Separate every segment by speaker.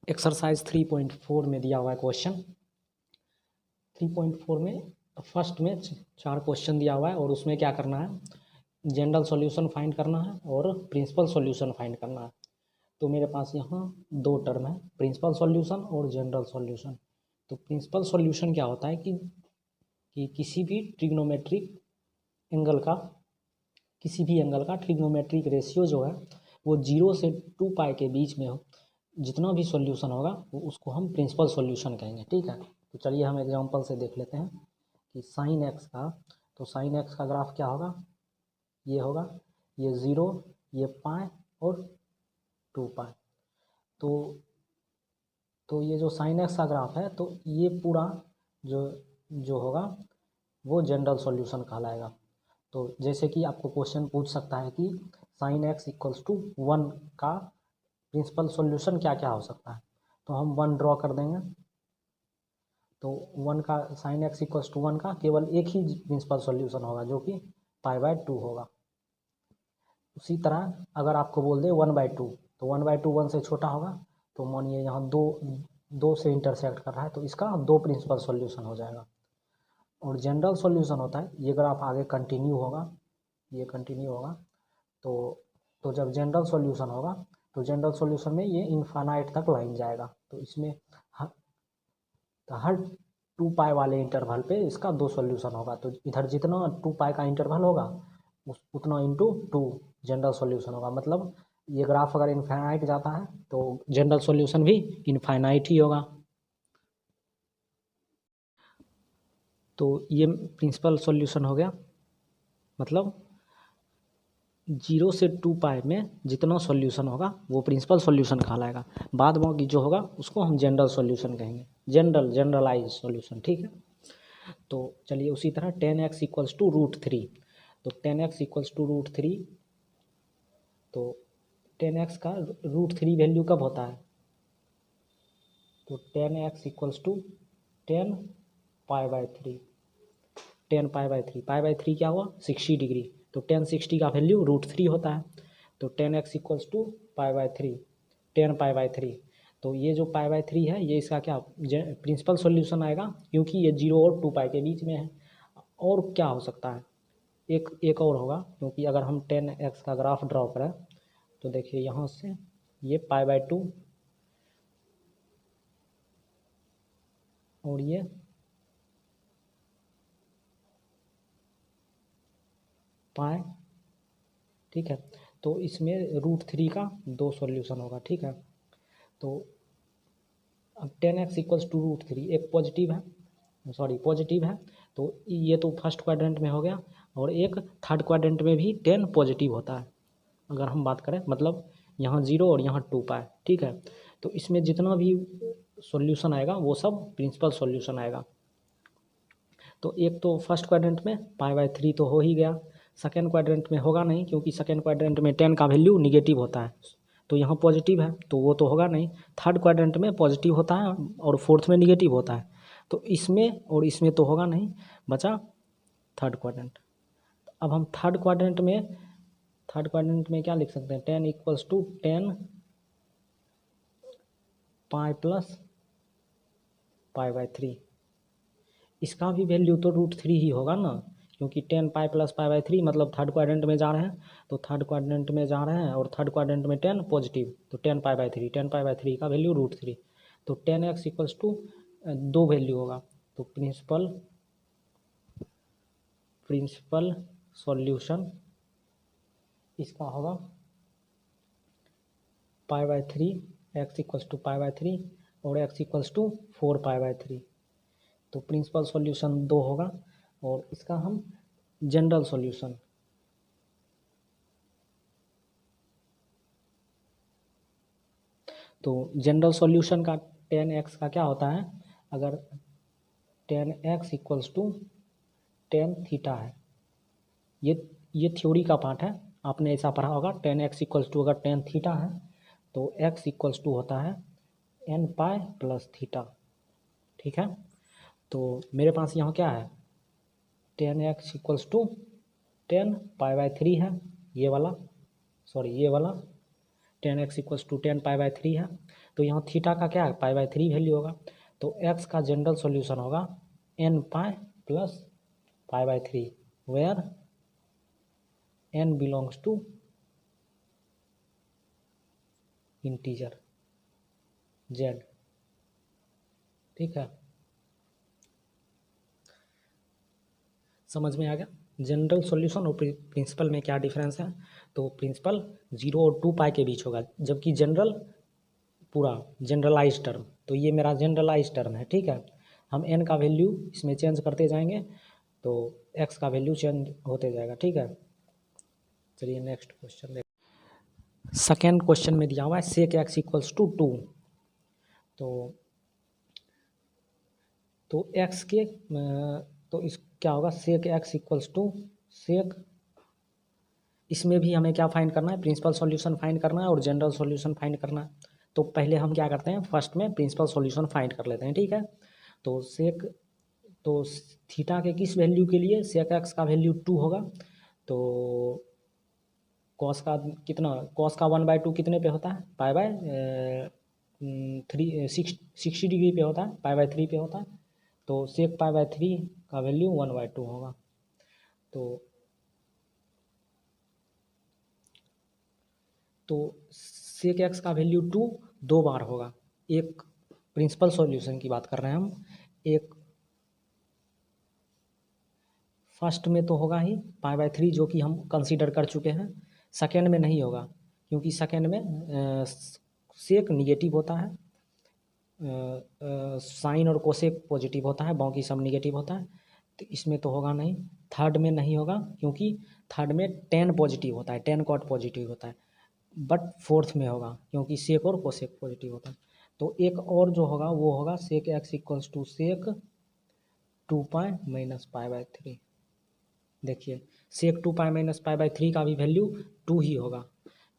Speaker 1: Exercise 3.4 में दिया हुआ है क्वेश्चन। 3.4 में फर्स्ट में 4 क्वेश्चन दिया हुआ है और उसमें क्या करना है, जनरल सॉल्यूशन फाइंड करना है और प्रिंसिपल सॉल्यूशन फाइंड करना है। तो मेरे पास यहाँ दो टर्म है, प्रिंसिपल सॉल्यूशन और जनरल सॉल्यूशन। तो प्रिंसिपल सॉल्यूशन क्या होता है कि किसी भी ट्रिग्नोमेट्रिक एंगल का, किसी भी एंगल का ट्रिग्नोमेट्रिक रेशियो जो है वो 0 से 2 पाई के बीच में हो, जितना भी सॉल्यूशन होगा वो उसको हम प्रिंसिपल सॉल्यूशन कहेंगे। ठीक है, तो चलिए हम एग्जांपल से देख लेते हैं कि साइन एक्स का, तो साइन एक्स का ग्राफ क्या होगा, ये होगा, ये 0, ये पाई और 2 पाई। तो ये जो साइन एक्स का ग्राफ है, तो ये पूरा जो होगा वो जनरल सॉल्यूशन कहलाएगा। तो जैसे कि आपको क्वेश्चन पूछ सकता है कि साइन एक्स इक्वल्स टू 1 का प्रिंसिपल सॉल्यूशन क्या क्या हो सकता है, तो हम 1 ड्रॉ कर देंगे। तो 1 का साइन एक्स इक्वल्स टू 1 का केवल एक ही प्रिंसिपल सॉल्यूशन होगा जो कि π/2 होगा। उसी तरह अगर आपको बोल दे 1/2, तो 1/2 1 से छोटा होगा, तो मानिए यहाँ दो से इंटरसेक्ट कर रहा है, तो इसका 2 प्रिंसिपल सॉल्यूशन हो जाएगा। और जनरल सॉल्यूशन होता है, ये ग्राफ आगे कंटिन्यू होगा, ये कंटिन्यू होगा, तो जब जनरल सॉल्यूशन होगा तो जनरल सॉल्यूशन में ये इनफाइनाइट तक लाइन जाएगा। तो इसमें हर 2 पाई वाले इंटरवल पे इसका 2 सॉल्यूशन होगा। तो इधर जितना 2 पाई का इंटरवल होगा उतना इंटू 2 जनरल सॉल्यूशन होगा। मतलब ये ग्राफ अगर इनफाइनाइट जाता है तो जनरल सॉल्यूशन भी इनफाइनाइट ही होगा। तो ये प्रिंसिपल सॉल्यूशन हो गया, मतलब 0 से 2 पाई में जितना सॉल्यूशन होगा वो प्रिंसिपल सॉल्यूशन कहलाएगा। बाद बाकी जो होगा उसको हम जनरल सॉल्यूशन कहेंगे, जनरलाइज सॉल्यूशन। ठीक है, तो चलिए उसी तरह 10x इक्वल्स टू √3, तो 10x इक्वल्स टू √3, तो 10x का √3 वैल्यू कब होता है, तो 10x इक्वल्स टू 10 π/3, 10 π/3, π/3 क्या हुआ 60 डिग्री, तो 10 60 का वैल्यू √3 होता है। तो 10x इक्वल्स टू π/3, 10 π/3, तो ये जो π/3 है ये इसका क्या प्रिंसिपल सॉल्यूशन आएगा, क्योंकि ये 0 और 2 पाई के बीच में है। और क्या हो सकता है, एक और होगा, क्योंकि अगर हम 10x का ग्राफ ड्रॉ करें तो देखिए यहाँ से ये π/2 और ये पाई, ठीक है, तो इसमें √3 का 2 सॉल्यूशन होगा। ठीक है, तो अब 10x इक्वल्स टू √3 एक पॉजिटिव है, तो ये तो फर्स्ट क्वाड्रेंट में हो गया, और एक थर्ड क्वाड्रेंट में भी 10 पॉजिटिव होता है अगर हम बात करें, मतलब यहाँ 0 और यहाँ 2 पाई। ठीक है, तो इसमें जितना भी सॉल्यूशन आएगा वो सब प्रिंसिपल सॉल्यूशन आएगा। तो एक तो फर्स्ट क्वाड्रेंट में π/3 तो हो ही गया, सेकेंड क्वाड्रेंट में होगा नहीं, क्योंकि सेकेंड क्वाड्रेंट में 10 का वैल्यू निगेटिव होता है, तो यहाँ पॉजिटिव है तो वो तो होगा नहीं। थर्ड क्वाड्रेंट में पॉजिटिव होता है और फोर्थ में निगेटिव होता है, तो इसमें और इसमें तो होगा नहीं, बचा थर्ड क्वाड्रेंट। अब हम थर्ड क्वाड्रेंट में क्या लिख सकते हैं, 10 इक्वल्स टू 10 पाई प्लस π/3, इसका भी वैल्यू तो √3 ही होगा ना, क्योंकि 10 पाई प्लस π/3 मतलब थर्ड क्वाड्रेंट में जा रहे हैं, तो थर्ड क्वाड्रेंट में जा रहे हैं और थर्ड क्वाड्रेंट में 10 पॉजिटिव, तो 10 π/3, 10 π/3 का वैल्यू √3, तो 10x इक्वल्स टू 2 वैल्यू होगा, तो प्रिंसिपल सॉल्यूशन इसका होगा π/3, x इक्वल्स टू π/3 और x इक्वल्स टू 4 π/3, तो प्रिंसिपल सॉल्यूशन 2 होगा, और इसका हम जनरल सॉल्यूशन, तो जनरल सॉल्यूशन का 10x का क्या होता है, अगर 10x इक्वल्स टू 10 थीटा है, ये थ्योरी का पार्ट है, आपने ऐसा पढ़ा होगा, 10x इक्वल्स टू अगर 10 थीटा है तो x इक्वल्स टू होता है n पाई प्लस थीटा। ठीक है, तो मेरे पास यहाँ क्या है, 10x इक्वल्स टू 10 π/3 है, ये वाला 10x इक्वल्स टू 10π/3 है। तो यहाँ थीटा का क्या है, π/3 वैल्यू होगा। तो x का जनरल सॉल्यूशन होगा n pi plus π/3 where n belongs to integer z। ठीक है, समझ में आ गया जनरल सॉल्यूशन और प्रिंसिपल में क्या डिफरेंस है। तो प्रिंसिपल 0 और 2π के बीच होगा, जबकि जनरल पूरा जनरलाइज टर्म। तो ये मेरा जनरलाइज टर्म है। ठीक है, हम n का वैल्यू इसमें चेंज करते जाएंगे तो x का वैल्यू चेंज होते जाएगा। ठीक है, चलिए नेक्स्ट क्वेश्चन देख। सेकेंड क्वेश्चन में दिया हुआ है सेक x इक्वल्स टू 2। तो x के तो इस क्या होगा, सेक x इक्वल्स टू सेक, इसमें भी हमें क्या फाइंड करना है, प्रिंसिपल सॉल्यूशन फाइंड करना है और जनरल सॉल्यूशन फाइंड करना है। तो पहले हम क्या करते हैं, फर्स्ट में प्रिंसिपल सॉल्यूशन फाइंड कर लेते हैं। ठीक है, तो सेक, तो थीटा के किस वैल्यू के लिए सेक एक्स का वैल्यू 2 होगा। तो कॉस का कितना, कॉस का 1/2 कितने पे होता है, π/3 60 डिग्री पे होता है, π/3 पे होता है। तो सेक π/3 का वैल्यू 1/2 होगा। तो सेक एक्स का वैल्यू 2 दो बार होगा। एक प्रिंसिपल सॉल्यूशन की बात कर रहे हैं हम, एक फर्स्ट में तो होगा ही π/3 जो कि हम कंसीडर कर चुके हैं। सेकेंड में नहीं होगा क्योंकि सेकेंड में सेक निगेटिव होता है, साइन और कोसेक पॉजिटिव होता है, बाकी सब निगेटिव होता है। तो इसमें तो होगा नहीं। थर्ड में नहीं होगा क्योंकि थर्ड में टेन पॉजिटिव होता है, टेन कॉट पॉजिटिव होता है। बट फोर्थ में होगा क्योंकि सेक और कोसेक पॉजिटिव होता है। तो एक और जो होगा वो होगा sec x equals to sec 2π minus π/3। देखिए सेक 2π माइनस π/3 का भी वैल्यू 2 ही होगा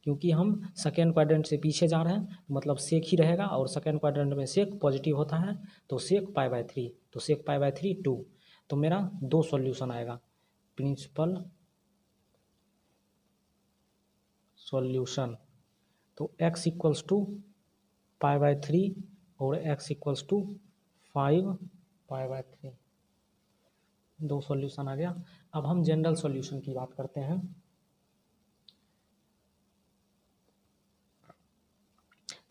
Speaker 1: क्योंकि हम सेकेंड क्वाड्रेंट से पीछे जा रहे हैं, मतलब सेक ही रहेगा और सेकेंड क्वाड्रेंट में सेक पॉजिटिव होता है। तो सेक π/3, तो सेक π/3 2। तो मेरा दो सॉल्यूशन आएगा, प्रिंसिपल सॉल्यूशन। तो x इक्वल्स टू π/3 और x इक्वल्स टू 5π/3, दो सॉल्यूशन आ गया। अब हम जनरल सॉल्यूशन की बात करते हैं।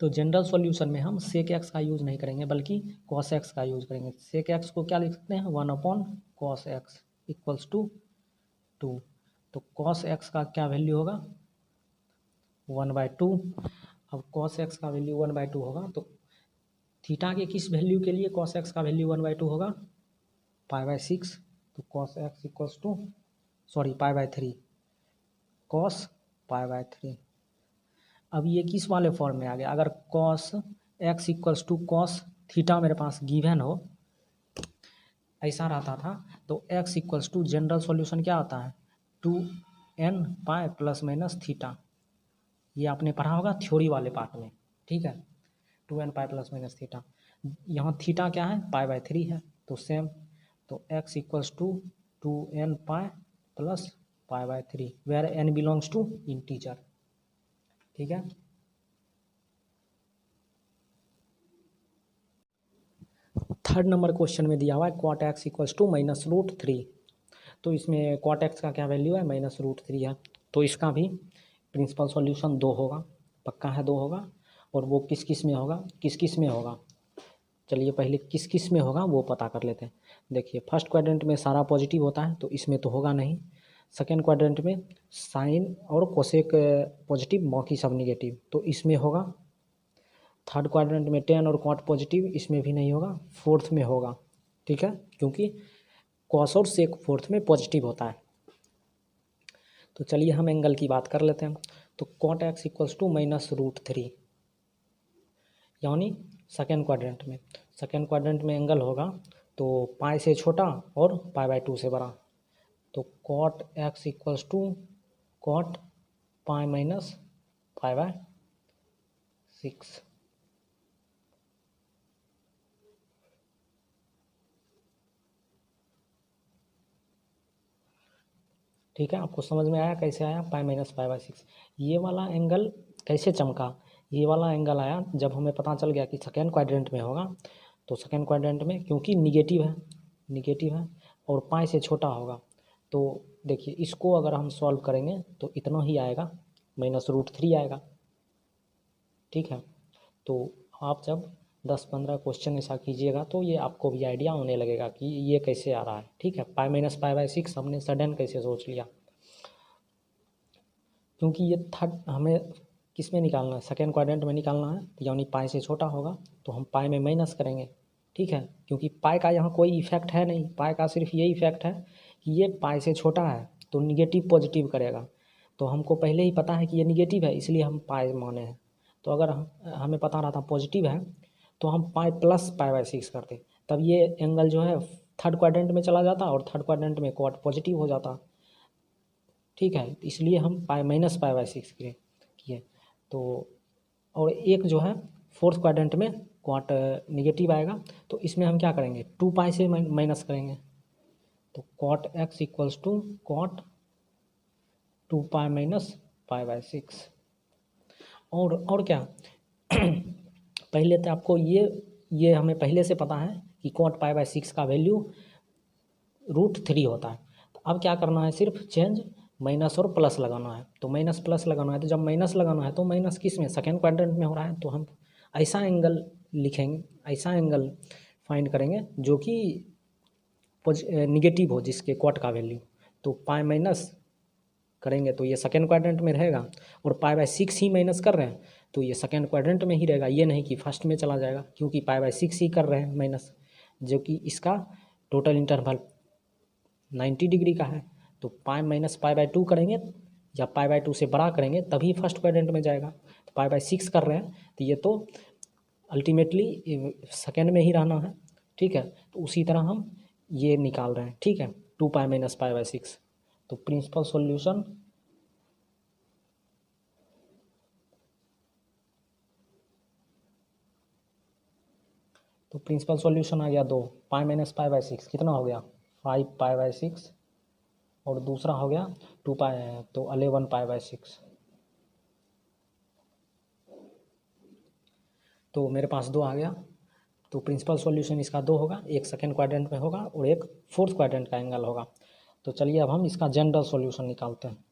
Speaker 1: तो जनरल सॉल्यूशन में हम सेक एक्स का यूज़ नहीं करेंगे बल्कि कॉस एक्स का यूज़ करेंगे। सेक एक्स को क्या लिख सकते हैं, 1/cos x इक्वल्स टू 2। तो कॉस एक्स का क्या वैल्यू होगा, 1/2। अब कॉस एक्स का वैल्यू 1/2 होगा तो थीटा के किस वैल्यू के लिए कॉस एक्स का वैल्यू 1/2 होगा, π/6। तो cos x equals to π/3 cos π/3। अब ये किस वाले फॉर्म में आ गया, अगर cos x equals to cos theta मेरे पास गिवन हो, ऐसा रहता था तो x equals to general solution क्या आता है, 2n प्लस माइनस थीटा। ये आपने पढ़ा होगा थ्योरी वाले पार्ट में। ठीक है, 2n प्लस माइनस थीटा। यहाँ थीटा क्या है, π/3 है। तो सेम, तो x equals to 2n plus π/3 where n belongs to integer. ठीक है, थर्ड नंबर क्वेश्चन में दिया हुआ है क्वाट एक्स इक्वल्स टू -√3। तो इसमें क्वाट एक्स का क्या वैल्यू है, -√3 है। तो इसका भी प्रिंसिपल सॉल्यूशन 2 होगा, पक्का है 2 होगा। और वो किस किस में होगा, किस किस में होगा, चलिए पहले किस किस में होगा वो पता कर लेते हैं। देखिए फर्स्ट क्वाड्रेंट में सारा पॉजिटिव होता है तो इसमें तो होगा नहीं। सेकेंड क्वाड्रेंट में साइन और कोसेक पॉजिटिव, बाकी सब निगेटिव, तो इसमें होगा। थर्ड क्वाड्रेंट में टेन और कॉट पॉजिटिव, इसमें भी नहीं होगा। फोर्थ में होगा, ठीक है, क्योंकि कॉस और सेक फोर्थ में पॉजिटिव होता है। तो चलिए हम एंगल की बात कर लेते हैं। तो कॉट एक्स इक्वल्स टू -√3, यानी सेकेंड क्वाड्रेंट में एंगल होगा तो पाई से छोटा और π/2 से बड़ा। तो cot x equals to cot pi minus π/6। ठीक है, आपको समझ में आया कैसे आया, पाई माइनस π/6। ये वाला एंगल कैसे चमका, ये वाला एंगल आया जब हमें पता चल गया कि सेकेंड क्वाड्रेंट में होगा, तो सेकेंड क्वाड्रेंट में क्योंकि निगेटिव है और पाई से छोटा होगा, तो देखिए इसको अगर हम सॉल्व करेंगे तो इतना ही आएगा, -√3 आएगा। ठीक है, तो आप जब 10-15 क्वेश्चन ऐसा कीजिएगा तो ये आपको भी आइडिया होने लगेगा कि ये कैसे आ रहा है। ठीक है, π-π/6 हमने सडन कैसे सोच लिया, क्योंकि ये थर्ड हमें किस में निकालना है, सेकेंड क्वाड्रेंट में निकालना है, यानी पाई से छोटा होगा तो हम पाई में माइनस करेंगे। ठीक है, क्योंकि पाई का यहाँ कोई इफेक्ट है नहीं, पाई का सिर्फ ये इफेक्ट है कि ये पाई से छोटा है तो निगेटिव पॉजिटिव करेगा, तो हमको पहले ही पता है कि ये निगेटिव है इसलिए हम पाई माने हैं। तो अगर हमें पता रहा था पॉजिटिव है तो हम पाई प्लस π/6 करते, तब ये एंगल जो है थर्ड क्वाड्रेंट में चला जाता और थर्ड क्वाड्रेंट में क्वाड पॉजिटिव हो जाता। ठीक है, इसलिए हम -π/6 किए। तो और एक जो है फोर्थ क्वाड्रेंट में क्वाड निगेटिव आएगा, तो इसमें हम क्या करेंगे, 2π से माइनस करेंगे, तो cot x equals to cot 2π - π/6। और क्या पहले तो आपको ये हमें पहले से पता है कि cot π/6 का वैल्यू √3 होता है। तो अब क्या करना है, सिर्फ चेंज माइनस और प्लस लगाना है, तो माइनस प्लस लगाना है, तो जब माइनस लगाना है तो माइनस किस में, सेकेंड क्वाड्रेंट में हो रहा है, तो हम ऐसा एंगल लिखेंगे, ऐसा एंगल फाइंड करेंगे जो कि निगेटिव हो, जिसके क्वाट का वैल्यू, तो पाई माइनस करेंगे तो ये सेकेंड क्वाड्रेंट में रहेगा, और π/6 ही माइनस कर रहे हैं तो ये सेकेंड क्वाड्रेंट में ही रहेगा, ये नहीं कि फर्स्ट में चला जाएगा, क्योंकि π/6 ही कर रहे हैं माइनस, जो कि इसका टोटल इंटरवल 90 डिग्री का है। तो पाई माइनस π/2 करेंगे या π/2 से बड़ा करेंगे तभी फर्स्ट क्वाड्रेंट में जाएगा, तो π/6 कर रहे हैं तो ये तो अल्टीमेटली सेकेंड में ही रहना है। ठीक है, तो उसी तरह हम ये निकाल रहे हैं। ठीक है, 2π - π/6। तो प्रिंसिपल सॉल्यूशन आ गया 2, π - π/6 कितना हो गया, 5π/6, और दूसरा हो गया 2π है तो 11π/6। तो मेरे पास 2 आ गया। तो प्रिंसिपल सॉल्यूशन इसका 2 होगा, एक सेकेंड क्वाड्रेंट में होगा और एक फोर्थ क्वाड्रेंट का एंगल होगा। तो चलिए अब हम इसका जनरल सॉल्यूशन निकालते हैं।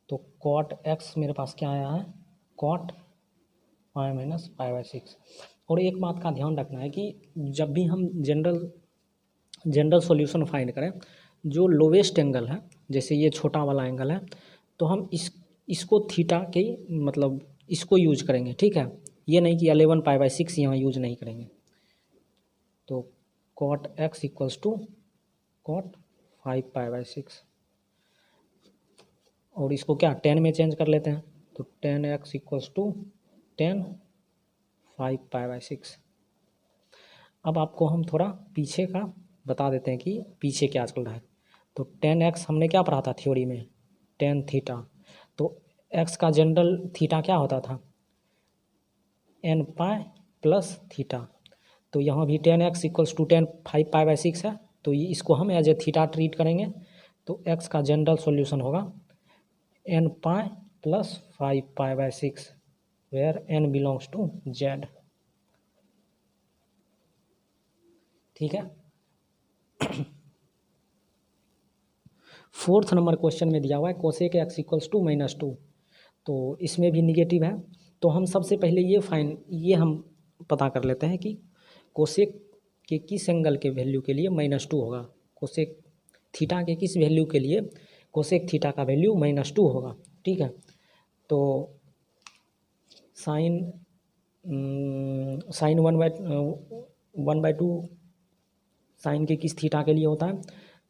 Speaker 1: तो cot x मेरे पास क्या आया है, cot π - π/6। और एक बात का ध्यान रखना है कि जब भी हम जनरल सॉल्यूशन फाइंड करें, जो लोवेस्ट एंगल है, जैसे ये छोटा वाला एंगल है, तो हम इसको थीटा के मतलब इसको यूज करेंगे। ठीक है, ये नहीं कि 11π/6 यहाँ यूज नहीं करेंगे। तो cot x equals to cot 5π/6, और इसको क्या 10 में चेंज कर लेते हैं, तो 10x इक्वल्स टू 10 5π/6। अब आपको हम थोड़ा पीछे का बता देते हैं कि पीछे क्या चल रहा है। तो 10x हमने क्या पढ़ा था थ्योरी में, tan थीटा, तो x का जनरल थीटा क्या होता था, nπ + थीटा। तो यहाँ भी 10x इक्वल्स टू 10 5π/6 है, तो इसको हम एज ए थीटा ट्रीट करेंगे, तो x का जनरल सॉल्यूशन होगा nπ + 5π/6 where n belongs to z। ठीक है, फोर्थ नंबर क्वेश्चन में दिया हुआ है कोसेक x इक्वल्स टू -2, तो इसमें भी निगेटिव है। तो हम सबसे पहले ये हम पता कर लेते हैं कि कोसेक के किस एंगल के वैल्यू के लिए -2 होगा, कोसेक थीटा के किस वैल्यू के लिए कोसेक थीटा का वैल्यू -2 होगा। ठीक है, तो साइन 1/2 साइन के किस थीटा के लिए होता है,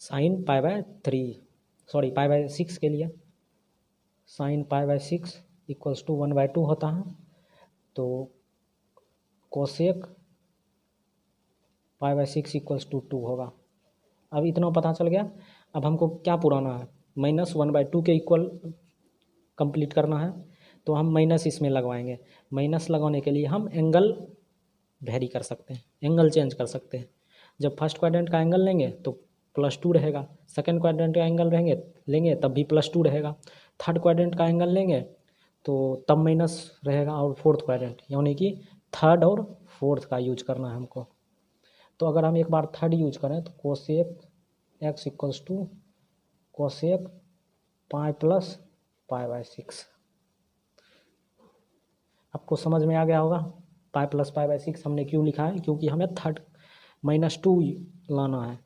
Speaker 1: साइन π/6 के लिए, साइन π/6 इक्वल्स टू 1/2 होता है। तो कोसेक π/6 इक्वल्स टू 2 होगा। अब इतना पता चल गया। अब हमको क्या पुराना है, -1/2 के इक्वल कंप्लीट करना है, तो हम माइनस इसमें लगवाएंगे। माइनस लगाने के लिए हम एंगल वेरी कर सकते हैं, एंगल चेंज कर सकते हैं। जब फर्स्ट क्वाड्रेंट का एंगल लेंगे तो +2 रहेगा। सेकंड क्वाड्रेंट का एंगल लेंगे तब भी +2 रहेगा। थर्ड क्वाड्रेंट का एंगल लेंगे तो तब माइनस रहेगा। और फोर्थ क्वाड्रेंट यानी कि थर्ड और फोर्थ का यूज करना है हमको। तो अगर हम एक बार थर्ड यूज करें तो cosec x equals to cosec pi plus पाई/6। आपको समझ में आ गया होगा पाई प्लस पाई/6 हमने क्यों लिखा है, क्योंकि हमें थर्ड -2 लाना है,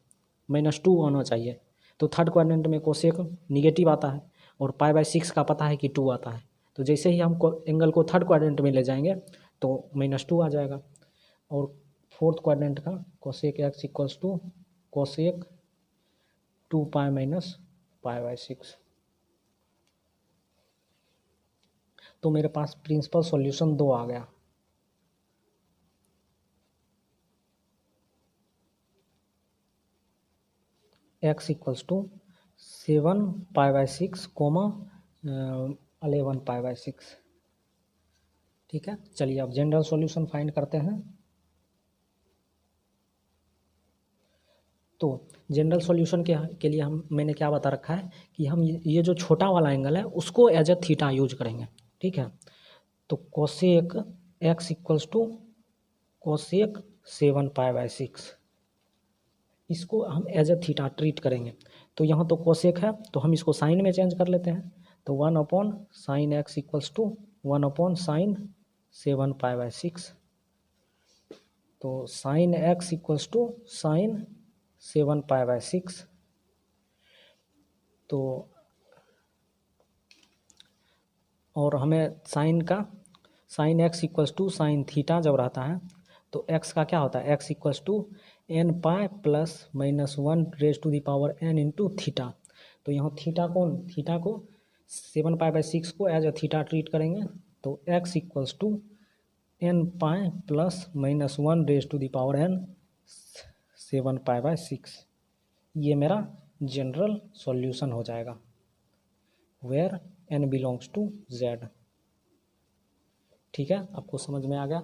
Speaker 1: -2 आना चाहिए। तो थर्ड क्वाड्रेंट में कोसेक निगेटिव आता है और पाई/6 का पता है कि 2 आता है। तो जैसे ही हम एंगल को थर्ड क्वाड्रेंट में ले जाएंगे तो -2 आ जाएगा। और फोर्थ क्वाड्रेंट का cosec x equals to cosec 2 pi minus पाई/6। तो मेरे पास प्रिंसिपल सॉल्यूशन 2 आ गया। x इक्वल्स टू 7 पाई/6 कोमा 11 पाई/6। ठीक है, चलिए अब जनरल सॉल्यूशन फाइंड करते हैं। तो जनरल सॉल्यूशन के लिए मैंने क्या बता रखा है कि हम ये जो छोटा वाला एंगल है उसको एज ए थीटा यूज करेंगे। ठीक है, तो cosec x equals to cosec 7 pi, इसको हम एज ए थीटा ट्रीट करेंगे। तो यहाँ तो कोसेक है तो हम इसको साइन में चेंज कर लेते हैं। तो 1/sin x equals to 1/sin 7 pi. तो sin x equals to sin 7 pi. तो और हमें sin x equals to sin theta जब रहता है तो x का क्या होता है, x equals to n pi plus -1 raise to the power n into theta. तो यहाँ थीटा को 7 पाई/6 को एज अ थीटा ट्रीट करेंगे। तो x equals to n pi plus -1 raise to the power n 7 pi. ये मेरा जनरल सॉल्यूशन हो जाएगा where n belongs to z। ठीक है, आपको समझ में आ गया।